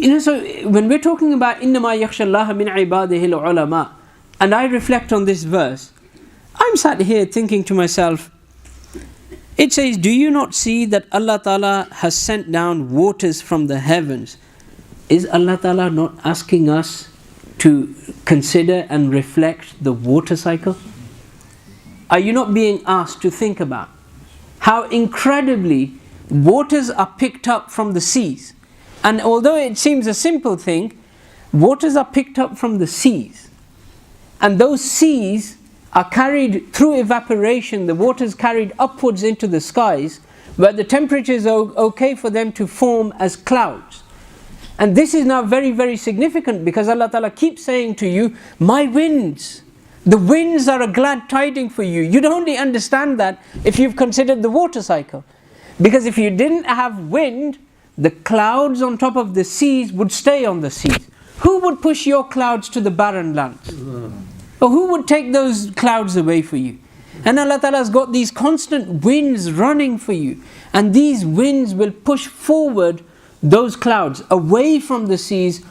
So when we're talking about إِنَّمَا يَخْشَى اللَّهَ مِنْ عِبَادِهِ الْعُلَمَاء, and I reflect on this verse, I'm sat here thinking to myself, it says, do you not see that Allah Ta'ala has sent down waters from the heavens? Is Allah Ta'ala not asking us to consider and reflect the water cycle? Are you not being asked to think about how incredibly waters are picked up from the seas? And although it seems a simple thing, waters are picked up from the seas. And those seas are carried through evaporation, the waters carried upwards into the skies, where the temperature is okay for them to form as clouds. And this is now very, very significant, because Allah Ta'ala keeps saying to you, my winds, the winds are a glad tiding for you. You'd only understand that if you've considered the water cycle. Because if you didn't have wind, the clouds on top of the seas would stay on the seas. Who would push your clouds to the barren lands? Or who would take those clouds away for you? And Allah Ta'ala has got these constant winds running for you. And these winds will push forward those clouds away from the seas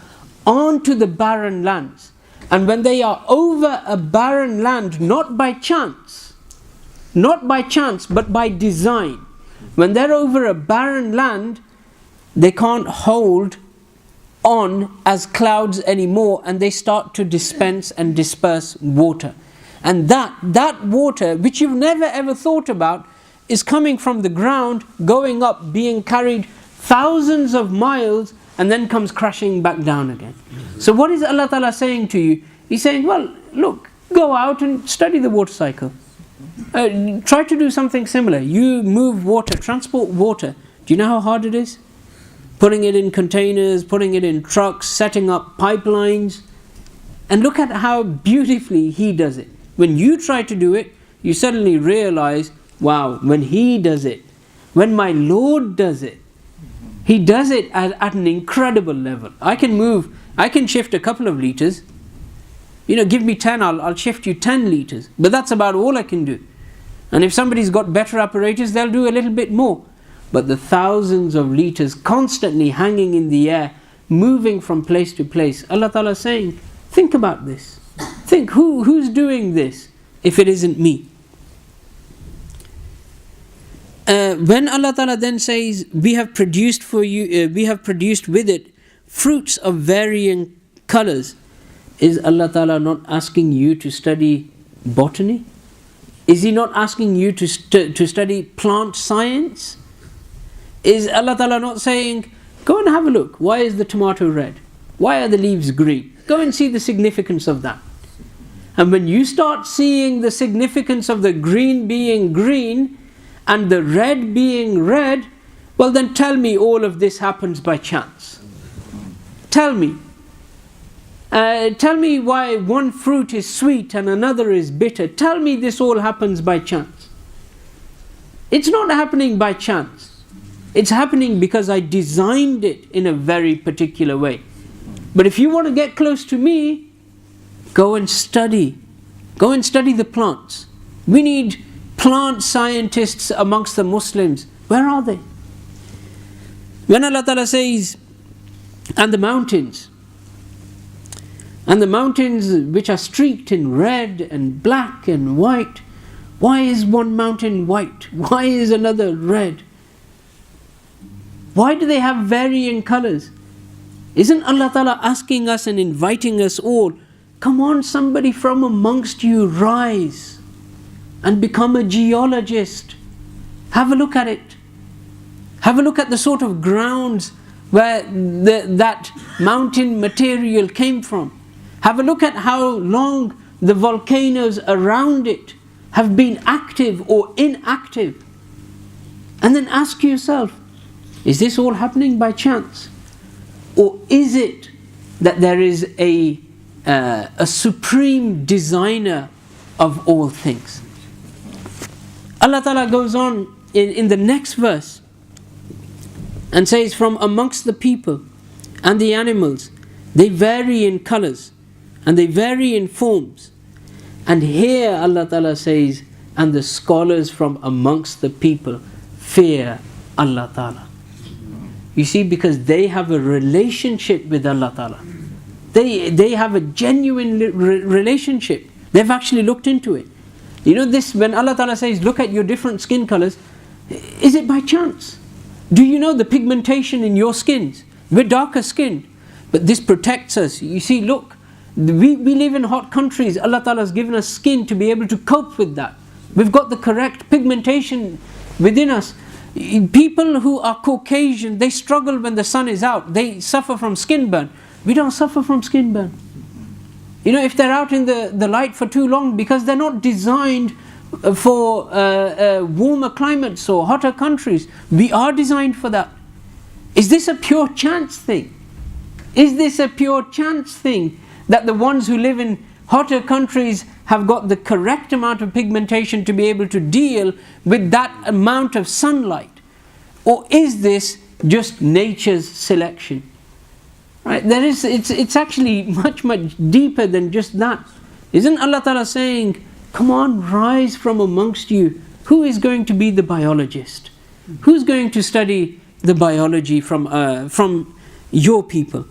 onto the barren lands. And when they are over a barren land, not by chance, but by design, when they're over a barren land, they can't hold on as clouds anymore, and they start to dispense and disperse water. And that water, which you've never ever thought about, is coming from the ground, going up, being carried thousands of miles, and then comes crashing back down again. So what is Allah Ta'ala saying to you? He's saying, well, look, go out and study the water cycle. Try to do something similar. You move water, transport water. Do you know how hard it is? Putting it in containers, putting it in trucks, setting up pipelines. And look at how beautifully He does it. When you try to do it, you suddenly realize, wow, when He does it, when my Lord does it, He does it at an incredible level. I can shift a couple of liters. Give me 10, I'll shift you 10 liters. But that's about all I can do. And if somebody's got better apparatus, they'll do a little bit more. But the thousands of liters constantly hanging in the air, moving from place to place. Allah Ta'ala is saying, think about this. Think, who's doing this if it isn't me? When Allah Ta'ala then says, we have produced for you, we have produced with it fruits of varying colors, is Allah Ta'ala not asking you to study botany? Is He not asking you to study plant science? Is Allah Ta'ala not saying, go and have a look, why is the tomato red? Why are the leaves green? Go and see the significance of that. And when you start seeing the significance of the green being green and the red being red, well then tell me all of this happens by chance. Tell me. Tell me why one fruit is sweet and another is bitter. Tell me this all happens by chance. It's not happening by chance. It's happening because I designed it in a very particular way. But if you want to get close to me, go and study. Go and study the plants. We need plant scientists amongst the Muslims. Where are they? When Allah Ta'ala says, and the mountains which are streaked in red and black and white, why is one mountain white? Why is another red? Why do they have varying colors? Isn't Allah Ta'ala asking us and inviting us all, come on, somebody from amongst you, rise and become a geologist. Have a look at it. Have a look at the sort of grounds where that mountain material came from. Have a look at how long the volcanoes around it have been active or inactive. And then ask yourself, is this all happening by chance? Or is it that there is a supreme designer of all things? Allah Ta'ala goes on in the next verse and says, from amongst the people and the animals, they vary in colors and they vary in forms. And here Allah Ta'ala says, and the scholars from amongst the people fear Allah Ta'ala. You see, because they have a relationship with Allah Ta'ala. They have a genuine relationship. They've actually looked into it. You know this, when Allah Ta'ala says, look at your different skin colors, is it by chance? Do you know the pigmentation in your skins? We're darker skinned, but this protects us. You see, look, we live in hot countries. Allah Ta'ala has given us skin to be able to cope with that. We've got the correct pigmentation within us. People who are Caucasian, they struggle when the sun is out. They suffer from skin burn. We don't suffer from skin burn. You know, if they're out in the light for too long, because they're not designed for warmer climates or hotter countries. We are designed for that. Is this a pure chance thing? Is this a pure chance thing that the ones who live in hotter countries have got the correct amount of pigmentation to be able to deal with that amount of sunlight? Or is this just nature's selection? Right? It's actually much deeper than just that. Isn't Allah Ta'ala saying, come on, rise from amongst you. Who is going to be the biologist? Who's going to study the biology from your people?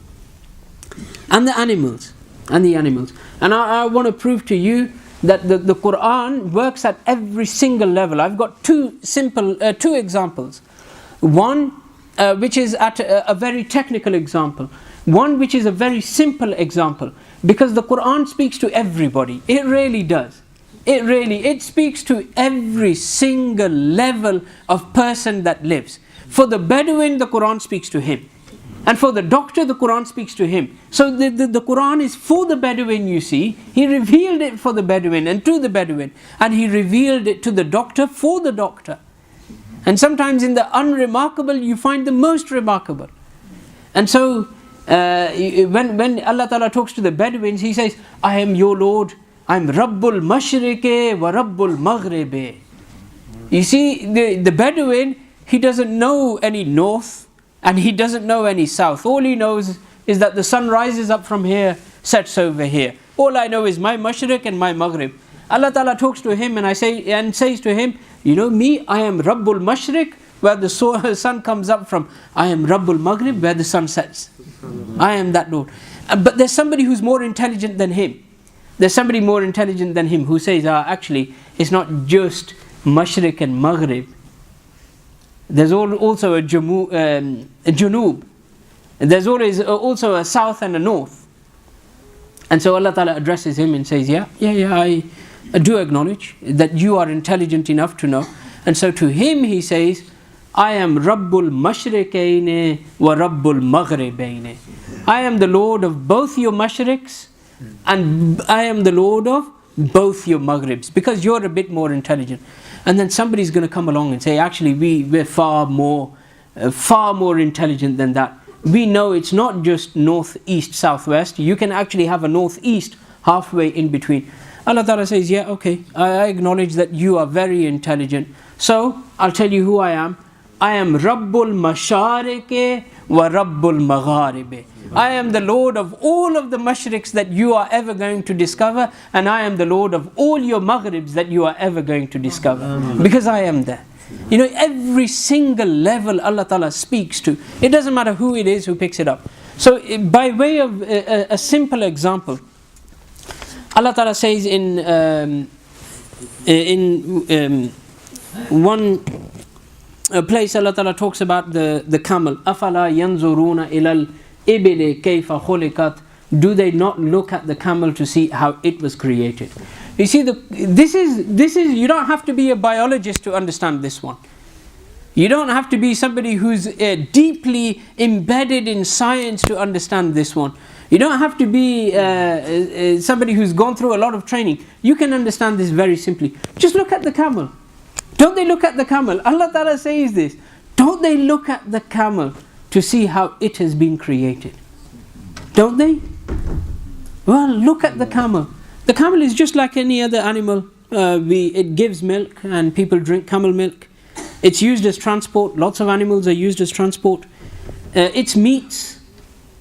And the animals. And I want to prove to you that the Quran works at every single level. I've got two examples. One which is at a very technical example. One which is a very simple example. Because the Quran speaks to everybody. It really does. It speaks to every single level of person that lives. For the Bedouin, the Quran speaks to him. And for the doctor, the Quran speaks to him. So the Quran is for the Bedouin, you see. He revealed it for the Bedouin and to the Bedouin. And he revealed it to the doctor for the doctor. And sometimes in the unremarkable, you find the most remarkable. And so, when Allah Ta'ala talks to the Bedouins, He says, I am your Lord. I'm Rabbul Mashriqe wa Rabbul Maghribe. You see, the Bedouin, he doesn't know any north and he doesn't know any south. All he knows is that the sun rises up from here, sets over here. All I know is my Mashriq and my Maghrib. Allah Ta'ala talks to him and says to him, you know me, I am Rabbul Mashriq, where the sun comes up from. I am Rabbul Maghrib, where the sun sets. I am that Lord. But there's somebody who's more intelligent than him. There's somebody more intelligent than him who says, actually, it's not just Mashriq and Maghrib. There's also a Junub. There's always also a south and a north. And so Allah Ta'ala addresses him and says, I do acknowledge that you are intelligent enough to know. And so to him he says, I am Rabbul Mashriqayn wa Rabbul Maghribayn. I am the Lord of both your Mashriqs and I am the Lord of both your Maghribs, because you're a bit more intelligent. And then somebody's going to come along and say, actually we're far more intelligent than that. We know it's not just north, east, southwest. You can actually have a northeast halfway in between. Allah Ta'ala says, okay, I acknowledge that you are very intelligent. So I'll tell you who I am. I am Rabbul Mashariqe wa Rabbul Magharibe. I am the Lord of all of the Mashriqs that you are ever going to discover, and I am the Lord of all your Maghribs that you are ever going to discover. Because I am there. You know, every single level Allah Ta'ala speaks to. It doesn't matter who it is who picks it up. So by way of a simple example, Allah Ta'ala says in one place, Allah Ta'ala talks about the camel. أَفَلَا يَنْظُرُونَ إِلَى الْإِبِلِ كَيْفَ خُلِقَتْ. Do they not look at the camel to see how it was created? You see, this is you don't have to be a biologist to understand this one. You don't have to be somebody who's deeply embedded in science to understand this one. You don't have to be somebody who's gone through a lot of training. You can understand this very simply. Just look at the camel. Don't they look at the camel? Allah Ta'ala says this. Don't they look at the camel to see how it has been created? Don't they? Well, look at the camel. The camel is just like any other animal. It gives milk and people drink camel milk. It's used as transport. Lots of animals are used as transport. Its meats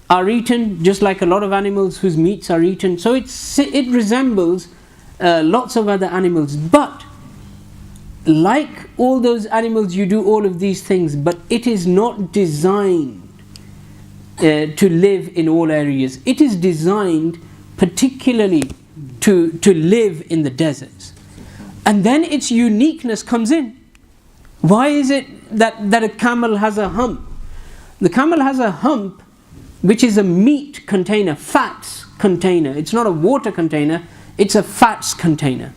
are eaten just like a lot of animals whose meats are eaten. So it resembles lots of other animals. But like all those animals, you do all of these things, but it is not designed to live in all areas. It is designed particularly to live in the deserts. And then its uniqueness comes in. Why is it that a camel has a hump? The camel has a hump which is a meat container, fats container. It's not a water container, it's a fats container.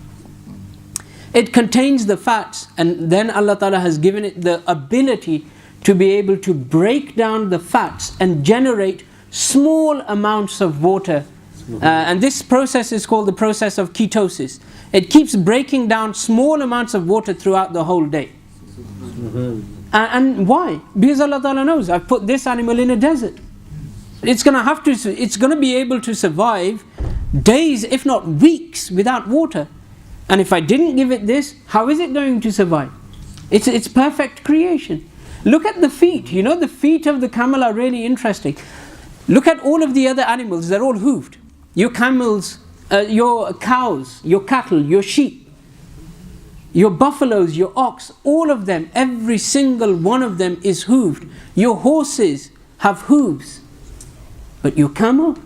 It contains the fats, and then Allah Ta'ala has given it the ability to be able to break down the fats and generate small amounts of water. And this process is called the process of ketosis. It keeps breaking down small amounts of water throughout the whole day. And why? Because Allah Ta'ala knows, I've put this animal in a desert. It's going to be able to survive days, if not weeks, without water. And if I didn't give it this, how is it going to survive? It's perfect creation. Look at the feet. You know, the feet of the camel are really interesting. Look at all of the other animals, they're all hooved. Your camels, your cows, your cattle, your sheep, your buffaloes, your ox, all of them, every single one of them is hooved. Your horses have hooves. But your camel,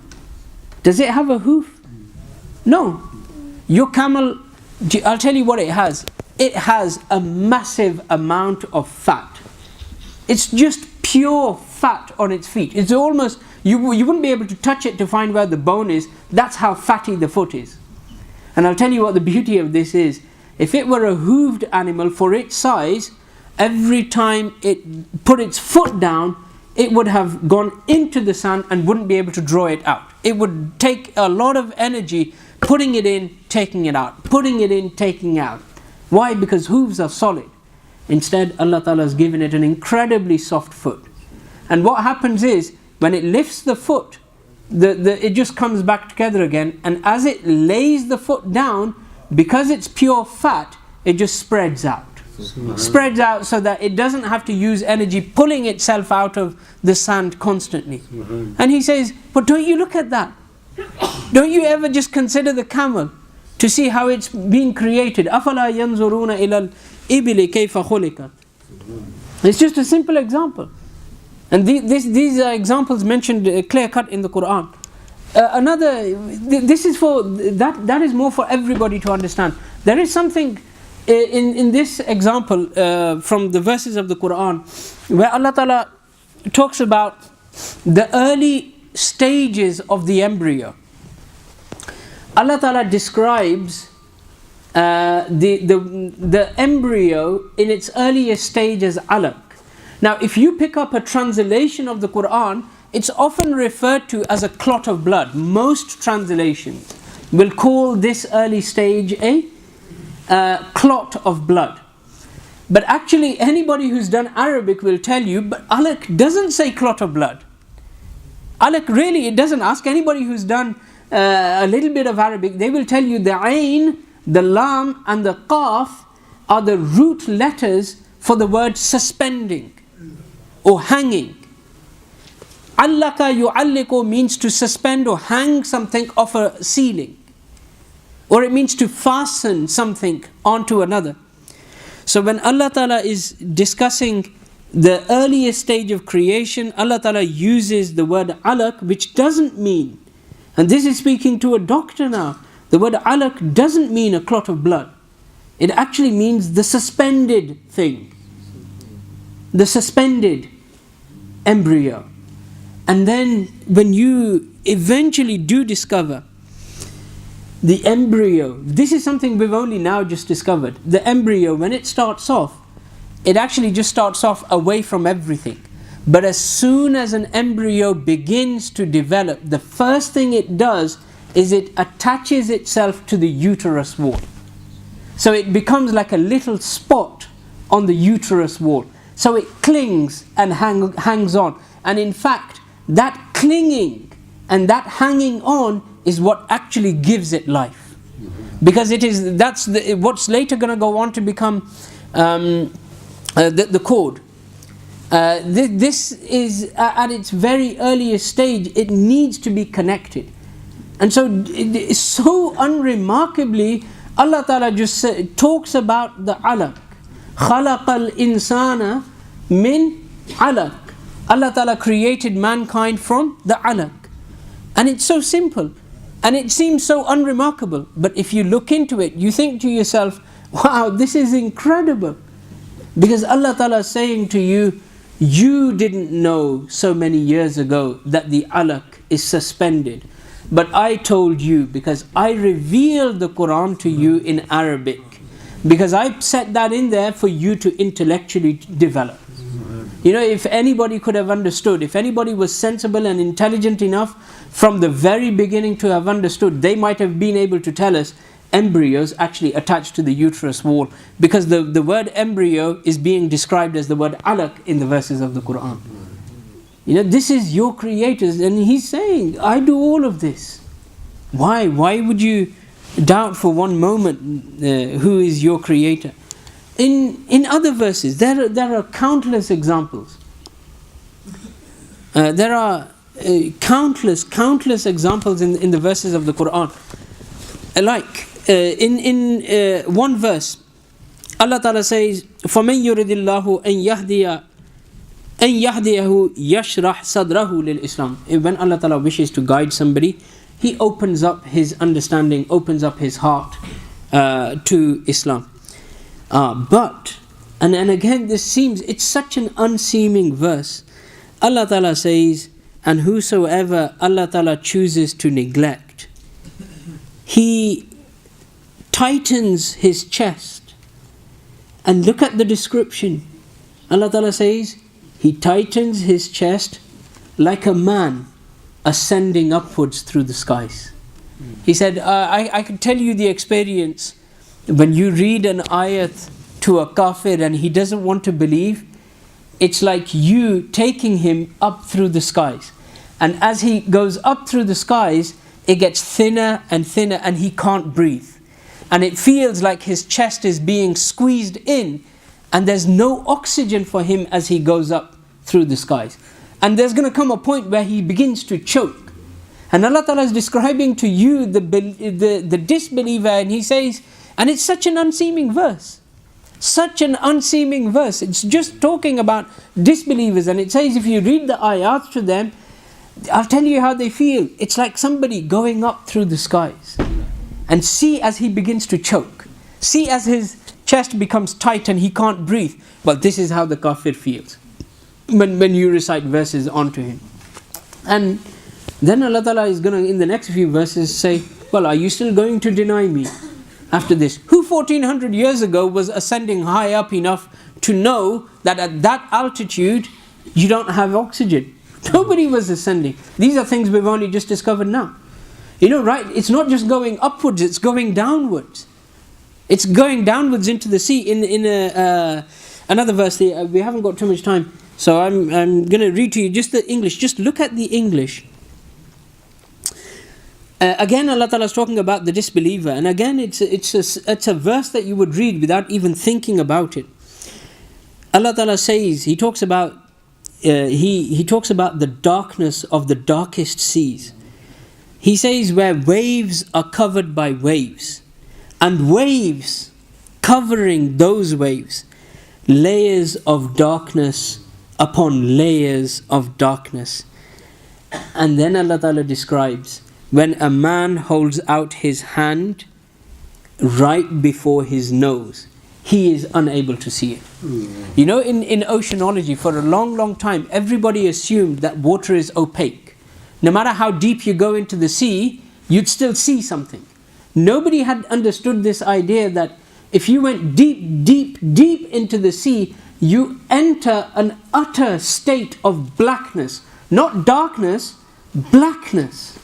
does it have a hoof? No. Your camel, I'll tell you what it has. It has a massive amount of fat. It's just pure fat on its feet. It's almost, you wouldn't be able to touch it to find where the bone is. That's how fatty the foot is. And I'll tell you what the beauty of this is. If it were a hooved animal for its size, every time it put its foot down, it would have gone into the sand and wouldn't be able to draw it out. It would take a lot of energy putting it in, taking it out, putting it in, taking it out. Why? Because hooves are solid. Instead, Allah Ta'ala has given it an incredibly soft foot. And what happens is, when it lifts the foot, it just comes back together again, and as it lays the foot down, because it's pure fat, it just spreads out. Spreads out so that it doesn't have to use energy pulling itself out of the sand constantly. And he says, but don't you look at that? Don't you ever just consider the camel to see how it's being created? أَفَلَا يَنْظُرُونَ إِلَى الْإِبِلِ كَيْفَ خُلِقَتْ. It's just a simple example. And these are examples mentioned clear cut in the Quran. This is for, that is more for everybody to understand. There is something in this example from the verses of the Quran where Allah Ta'ala talks about the early stages of the embryo. Allah Ta'ala describes the embryo in its earliest stage as alaq. Now if you pick up a translation of the Quran, it's often referred to as a clot of blood. Most translations will call this early stage a clot of blood. But actually anybody who's done Arabic will tell you, but alaq doesn't say clot of blood. Alaq really, it doesn't. Ask anybody who's done a little bit of Arabic, they will tell you the ayn, the lam and the qaf are the root letters for the word suspending or hanging. Allaka yu'alliku means to suspend or hang something off a ceiling, or it means to fasten something onto another. So when Allah Ta'ala is discussing the earliest stage of creation, Allah Ta'ala uses the word alaq, which doesn't mean, and this is speaking to a doctor now, the word alaq doesn't mean a clot of blood. It actually means the suspended thing, the suspended embryo. And then when you eventually do discover the embryo, this is something we've only now just discovered. The embryo, when it starts off, it actually just starts off away from everything. But as soon as an embryo begins to develop, the first thing it does is it attaches itself to the uterus wall. So it becomes like a little spot on the uterus wall. So it clings and hangs on. And in fact, that clinging and that hanging on is what actually gives it life. Because that's what's later going to go on to become the cord. This is at its very earliest stage, it needs to be connected. And so unremarkably, Allah Ta'ala just talks about the alaq. خَلَقَ الْإِنسَانَ مِنْ عَلَقٍ. Allah Ta'ala created mankind from the alaq. And it's so simple. And it seems so unremarkable. But if you look into it, you think to yourself, wow, this is incredible. Because Allah Ta'ala is saying to you, you didn't know so many years ago that the alaq is suspended. But I told you because I revealed the Quran to you in Arabic. Because I set that in there for you to intellectually develop. You know, if anybody could have understood, if anybody was sensible and intelligent enough from the very beginning to have understood, they might have been able to tell us embryos actually attached to the uterus wall. Because the word embryo is being described as the word alaq in the verses of the Quran. You know, this is your creators, and he's saying, I do all of this. Why? Why would you doubt for one moment who is your creator? In other verses, there are countless examples. There are countless examples in the verses of the Quran. Like in one verse, Allah Ta'ala says, فَمَنْ يُرِدِ اللَّهُ أَنْ يَهْدِيَهُ يَشْرَحْ صَدْرَهُ لِلْإِسْلَامِ. When Allah Ta'ala wishes to guide somebody, He opens up his understanding, opens up his heart to Islam. But, and again this seems, it's such an unseeming verse. Allah Ta'ala says, and whosoever Allah Ta'ala chooses to neglect, He tightens his chest. And look at the description. Allah Ta'ala says, He tightens his chest like a man ascending upwards through the skies. He said, I can tell you the experience. When you read an ayat to a kafir and he doesn't want to believe, it's like you taking him up through the skies. And as he goes up through the skies, it gets thinner and thinner and he can't breathe. And it feels like his chest is being squeezed in and there's no oxygen for him as he goes up through the skies. And there's going to come a point where he begins to choke. And Allah Ta'ala is describing to you the disbeliever, and He says, and it's such an unseeming verse. Such an unseeming verse. It's just talking about disbelievers, and it says if you read the ayat to them, I'll tell you how they feel. It's like somebody going up through the skies. And see as he begins to choke. See as his chest becomes tight and he can't breathe. But this is how the kafir feels when you recite verses onto him. And then Allah Ta'ala is going to, in the next few verses, say, well, are you still going to deny me after this? Who 1400 years ago was ascending high up enough to know that at that altitude you don't have oxygen? Nobody was ascending. These are things we've only just discovered now. You know, right? It's not just going upwards, it's going downwards. It's going downwards into the sea. In another verse, we haven't got too much time, so I'm going to read to you just the English. Just look at the English. Again, Allah Ta'ala is talking about the disbeliever, and again, it's a verse that you would read without even thinking about it. Allah Ta'ala says, He talks about the darkness of the darkest seas. He says, where waves are covered by waves, and waves covering those waves, layers of darkness upon layers of darkness. And then Allah Ta'ala describes, when a man holds out his hand right before his nose, he is unable to see it. You know, in oceanology, for a long time, everybody assumed that water is opaque. No matter how deep you go into the sea, you'd still see something. Nobody had understood this idea that if you went deep into the sea, you enter an utter state of blackness. Not darkness, blackness.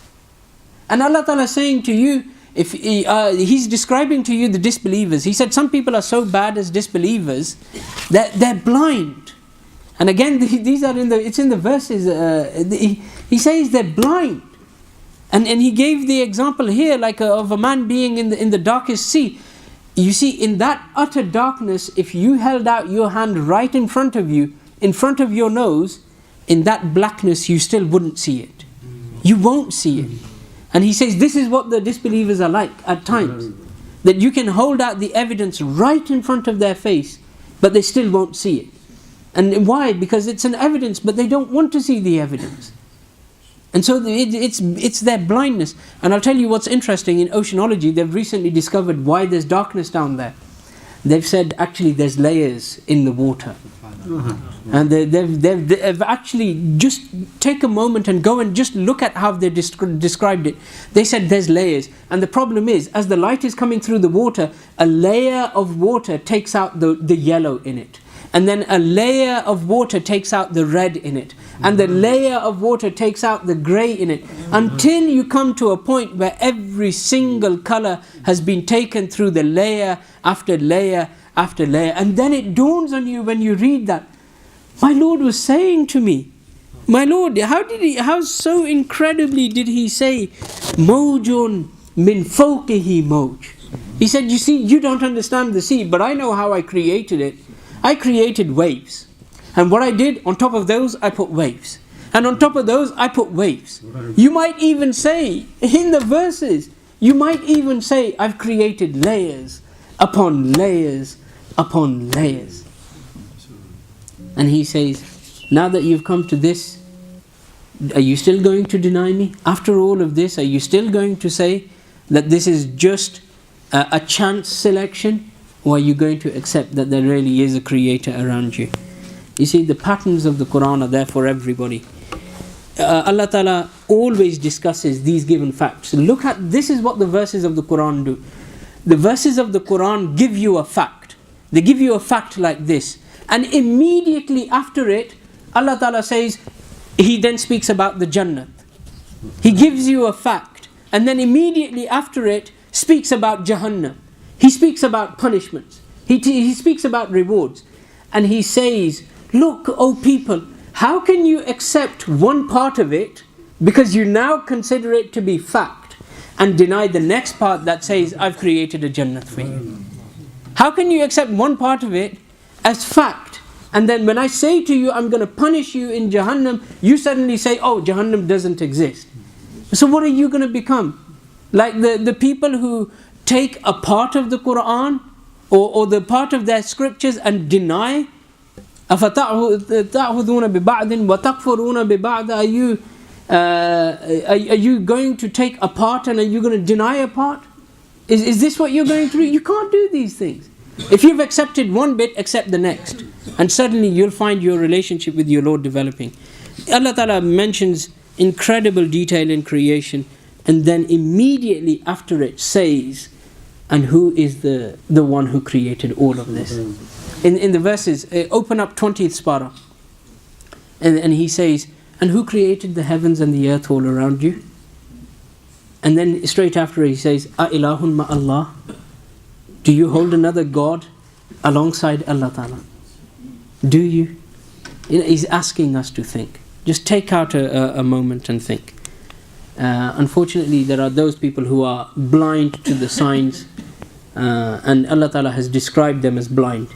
And Allah Ta'ala is saying to you, if He's describing to you the disbelievers. He said some people are so bad as disbelievers that they're blind. And again, these are it's in the verses. He says they're blind. And he gave the example here like of a man being in the darkest sea. You see, in that utter darkness, if you held out your hand right in front of you, in front of your nose, in that blackness you still wouldn't see it. You won't see it. And He says this is what the disbelievers are like at times. That you can hold out the evidence right in front of their face, but they still won't see it. And why? Because it's an evidence, but they don't want to see the evidence. And so it's their blindness. And I'll tell you what's interesting, in oceanology, they've recently discovered why there's darkness down there. They've said actually there's layers in the water. And they've actually just take a moment and go and just look at how they described it. They said there's layers, and the problem is, as the light is coming through the water, a layer of water takes out the yellow in it, and then a layer of water takes out the red in it, and the layer of water takes out the grey in it, until you come to a point where every single colour has been taken through the layer after layer after layer. And then it dawns on you when you read that, my Lord was saying to me, my Lord, how so incredibly did he say, Mawjun min fawqihi mawj. He said, you see, you don't understand the sea, but I know how I created it. I created waves. And what I did, on top of those, I put waves. And on top of those, I put waves. You might even say, in the verses, you might even say, I've created layers upon layers upon layers. And he says, now that you've come to this, are you still going to deny me? After all of this, are you still going to say that this is just a chance selection? Or are you going to accept that there really is a creator around you? You see, the patterns of the Quran are there for everybody. Allah Ta'ala always discusses these given facts. Look at, this is what the verses of the Quran do. The verses of the Quran give you a fact. They give you a fact like this. And immediately after it, Allah Ta'ala says, He then speaks about the Jannah. He gives you a fact. And then immediately after it, speaks about Jahannam. He speaks about punishments. He speaks about rewards. And He says, look, O people, how can you accept one part of it because you now consider it to be fact and deny the next part that says, I've created a Jannah for you? How can you accept one part of it as fact, and then when I say to you, I'm going to punish you in Jahannam, you suddenly say, oh, Jahannam doesn't exist. So what are you going to become? Like the people who take a part of the Quran or the part of their scriptures and deny. أَفَتَعْهُذُونَ بِبَعْدٍ وَتَكْفُرُونَ بِبَعْدٍ? Are you going to take a part and are you going to deny a part? Is this what you're going to do? You can't do these things. If you've accepted one bit, accept the next. And suddenly you'll find your relationship with your Lord developing. Allah Ta'ala mentions incredible detail in creation, and then immediately after it says, and who is the one who created all of this? In the verses, open up 20th para, and He says, and who created the heavens and the earth all around you? And then straight after He says, A-ilahun ma'allah? Do you hold another God alongside Allah Ta'ala? Do you? He's asking us to think. Just take out a moment and think. Unfortunately, there are those people who are blind to the signs, and Allah Ta'ala has described them as blind.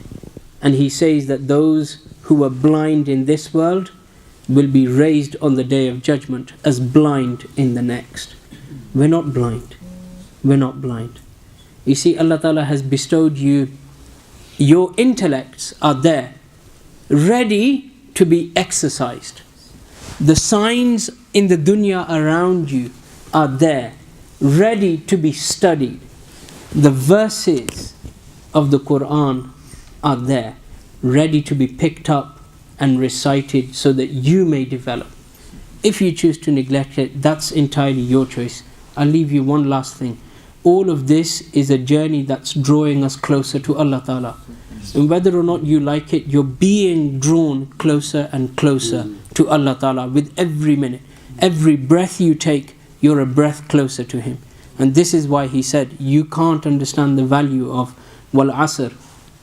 And He says that those who are blind in this world will be raised on the Day of Judgment as blind in the next. We're not blind. We're not blind. You see, Allah Ta'ala has bestowed you, your intellects are there, ready to be exercised. The signs in the dunya around you are there, ready to be studied. The verses of the Quran are there, ready to be picked up and recited so that you may develop. If you choose to neglect it, that's entirely your choice. I'll leave you one last thing. All of this is a journey that's drawing us closer to Allah Ta'ala. And whether or not you like it, you're being drawn closer and closer to Allah Ta'ala with every minute. Every breath you take, you're a breath closer to Him. And this is why He said, you can't understand the value of wal asr,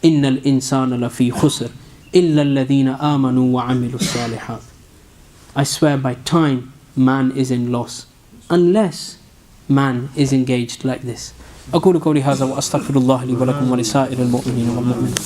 innal insana lafi khusr, illa alladhina amanu wa amilu salihat. I swear by time, man is in loss, unless man is engaged like this. أقول قولي هذا وأستغفر الله لي ولكم ولسائر المؤمنين والمؤمنات.